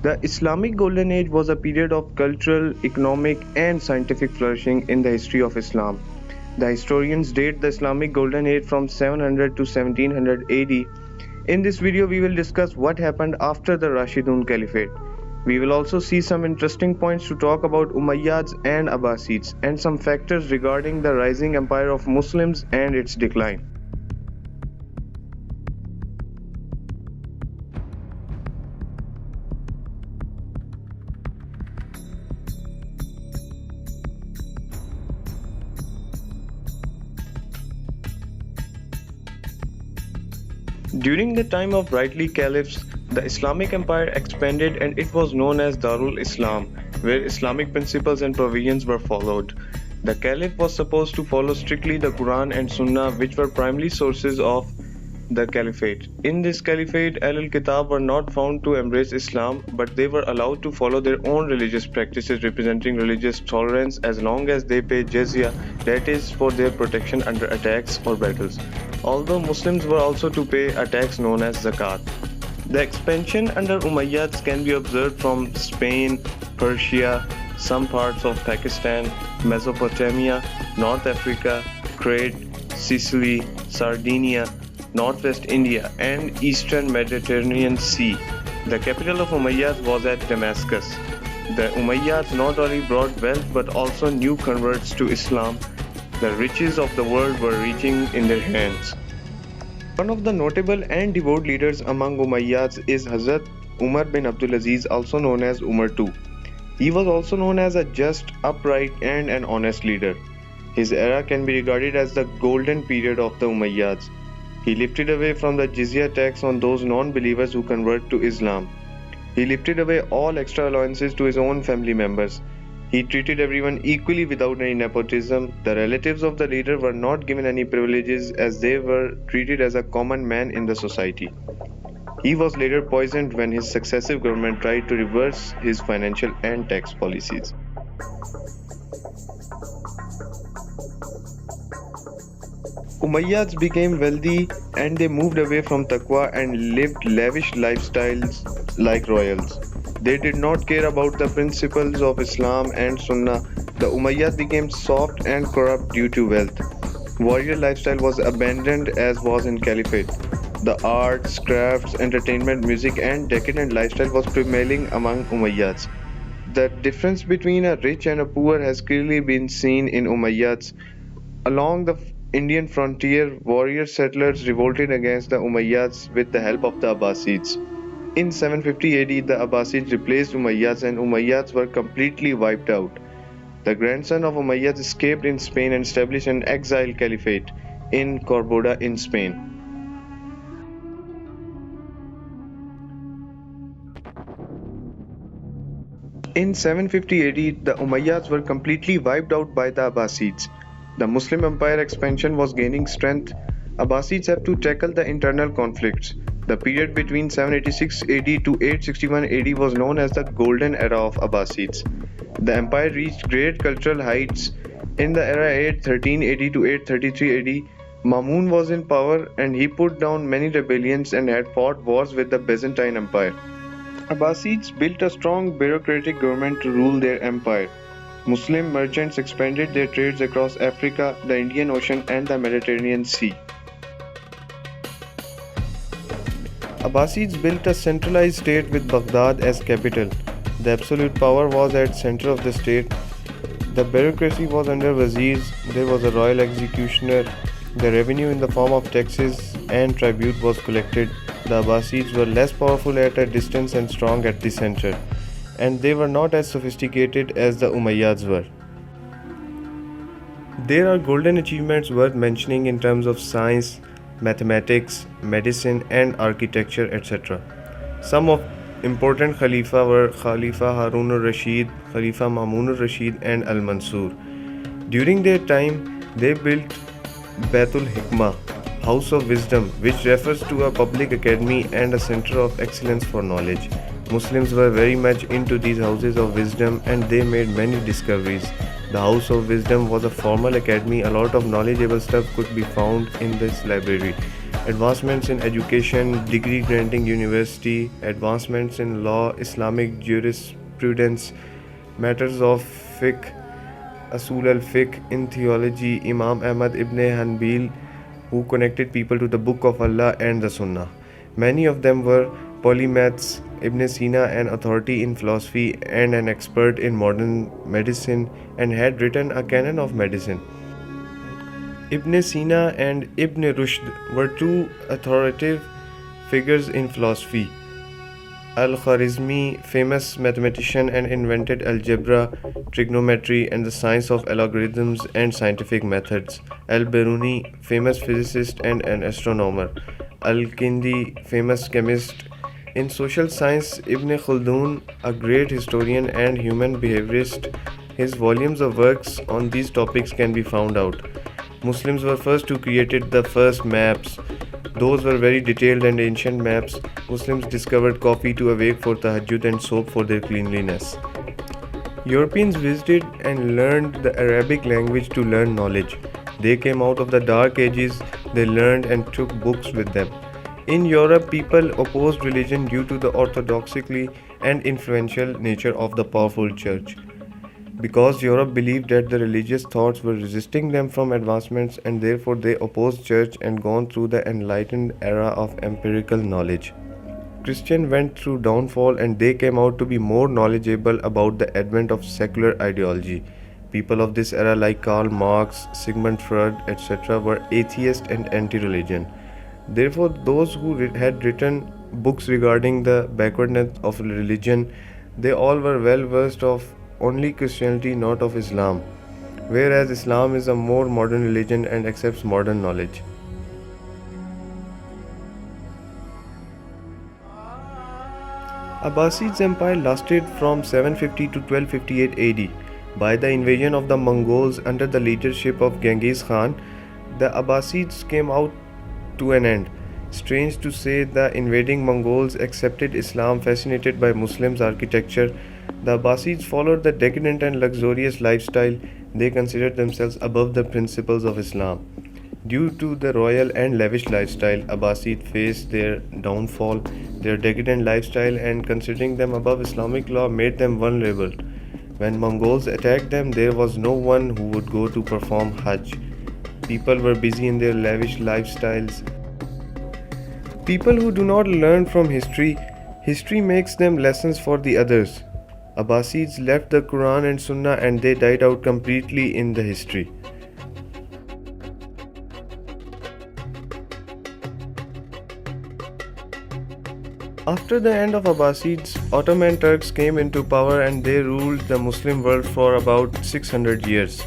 The Islamic Golden Age was a period of cultural, economic, and scientific flourishing in the history of Islam. The historians date the Islamic Golden Age from 700 to 1700 AD. In this video, we will discuss what happened after the Rashidun Caliphate. We will also see some interesting points to talk about Umayyads and Abbasids and some factors regarding the rising empire of Muslims and its decline. During the time of rightly caliphs, the Islamic empire expanded and it was known as Darul Islam, where Islamic principles and provisions were followed. The caliph was supposed to follow strictly the Quran and Sunnah, which were primary sources of the caliphate. In this caliphate, Ahlul Kitab were not found to embrace Islam, but they were allowed to follow their own religious practices representing religious tolerance as long as they pay jizya, that is, for their protection under attacks or battles. Although Muslims were also to pay a tax known as zakat. The expansion under Umayyads can be observed from Spain, Persia, some parts of Pakistan, Mesopotamia, North Africa, Crete, Sicily, Sardinia, Northwest India, and Eastern Mediterranean Sea. The capital of Umayyads was at Damascus. The Umayyads not only brought wealth but also new converts to Islam. The riches of the world were reaching in their hands. One of the notable and devout leaders among Umayyads is Hazrat Umar bin Abdulaziz, also known as Umar II. He was also known as a just, upright, and an honest leader. His era can be regarded as the golden period of the Umayyads. He lifted away from the jizya tax on those non-believers who convert to Islam. He lifted away all extra allowances to his own family members. He treated everyone equally without any nepotism. The relatives of the leader were not given any privileges as they were treated as a common man in the society. He was later poisoned when his successive government tried to reverse his financial and tax policies. Umayyads became wealthy and they moved away from taqwa and lived lavish lifestyles like royals. They did not care about the principles of Islam and Sunnah. The Umayyads became soft and corrupt due to wealth. Warrior lifestyle was abandoned as was in Caliphate. The arts, crafts, entertainment, music and decadent lifestyle was prevailing among Umayyads. The difference between a rich and a poor has clearly been seen in Umayyads. Along the Indian frontier, warrior settlers revolted against the Umayyads with the help of the Abbasids. In 750 AD, the Abbasids replaced Umayyads and Umayyads were completely wiped out. The grandson of Umayyads escaped in Spain and established an exile caliphate in Cordoba in Spain. In 750 AD, the Umayyads were completely wiped out by the Abbasids. The Muslim empire expansion was gaining strength. Abbasids have to tackle the internal conflicts. The period between 786 AD to 861 AD was known as the Golden Era of Abbasids. The empire reached great cultural heights. In the era 813 AD to 833 AD, Mamun was in power and he put down many rebellions and had fought wars with the Byzantine Empire. Abbasids built a strong bureaucratic government to rule their empire. Muslim merchants expanded their trades across Africa, the Indian Ocean and the Mediterranean Sea. Abbasids built a centralized state with Baghdad as capital. The absolute power was at center of the state. The bureaucracy was under wazirs. There was a royal executioner. The revenue in the form of taxes and tribute was collected. The Abbasids were less powerful at a distance and strong at the center, and they were not as sophisticated as the Umayyads were. There are golden achievements worth mentioning in terms of science, mathematics, medicine and architecture, etc. Some of important Khalifa were Khalifa Harun al-Rashid, Khalifa Mamun al-Rashid and Al-Mansur. During their time, they built Baitul Hikmah, House of Wisdom, which refers to a public academy and a center of excellence for knowledge. Muslims were very much into these houses of wisdom and they made many discoveries. The House of Wisdom was a formal academy. A lot of knowledgeable stuff could be found in this library. advancements in education, degree granting university, advancements in law, Islamic jurisprudence, matters of fiqh, Asul al-Fiqh in theology, Imam Ahmad ibn Hanbal, who connected people to the Book of Allah and the Sunnah. Many of them were polymaths. Ibn Sina, an authority in philosophy and an expert in modern medicine, and had written a canon of medicine. Ibn Sina and Ibn Rushd were two authoritative figures in philosophy. Al-Khwarizmi, famous mathematician and invented algebra, trigonometry, and the science of algorithms and scientific methods. Al-Biruni, famous physicist and an astronomer. Al-Kindi, famous chemist. In social science, Ibn Khaldun, a great historian and human behaviorist, his volumes of works on these topics can be found out. Muslims were first who created the first maps. Those were very detailed and ancient maps. Muslims discovered coffee to awake for tahajjud and soap for their cleanliness. Europeans visited and learned the Arabic language to learn knowledge. They came out of the dark ages, they learned and took books with them. In Europe, people opposed religion due to the orthodoxy and influential nature of the powerful church. Because Europe believed that the religious thoughts were resisting them from advancements, and therefore they opposed church and gone through the enlightened era of empirical knowledge. Christians went through downfall and they came out to be more knowledgeable about the advent of secular ideology. People of this era like Karl Marx, Sigmund Freud, etc. were atheist and anti-religion. Therefore, those who had written books regarding the backwardness of religion, they all were well versed of only Christianity, not of Islam, whereas Islam is a more modern religion and accepts modern knowledge. Abbasids empire lasted from 750 to 1258 AD. By the invasion of the Mongols under the leadership of Genghis Khan, the Abbasids came out to an end. Strange to say, the invading Mongols accepted Islam, fascinated by Muslims' architecture. The Abbasids followed the decadent and luxurious lifestyle. They considered themselves above the principles of Islam. Due to the royal and lavish lifestyle, Abbasids faced their downfall. Their decadent lifestyle and considering them above Islamic law made them vulnerable. When Mongols attacked them, there was no one who would go to perform Hajj. People were busy in their lavish lifestyles. People who do not learn from history makes them lessons for the others. Abbasids left the Quran and Sunnah and they died out completely in the history. After the end of Abbasids, Ottoman Turks came into power and they ruled the Muslim world for about 600 years.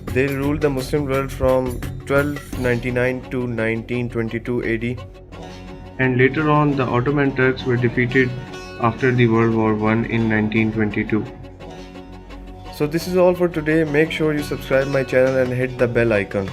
They ruled the Muslim world from 1299 to 1922 AD. And later on, the Ottoman Turks were defeated after the World War I in 1922. So this is all for today. Make sure you subscribe my channel and hit the bell icon.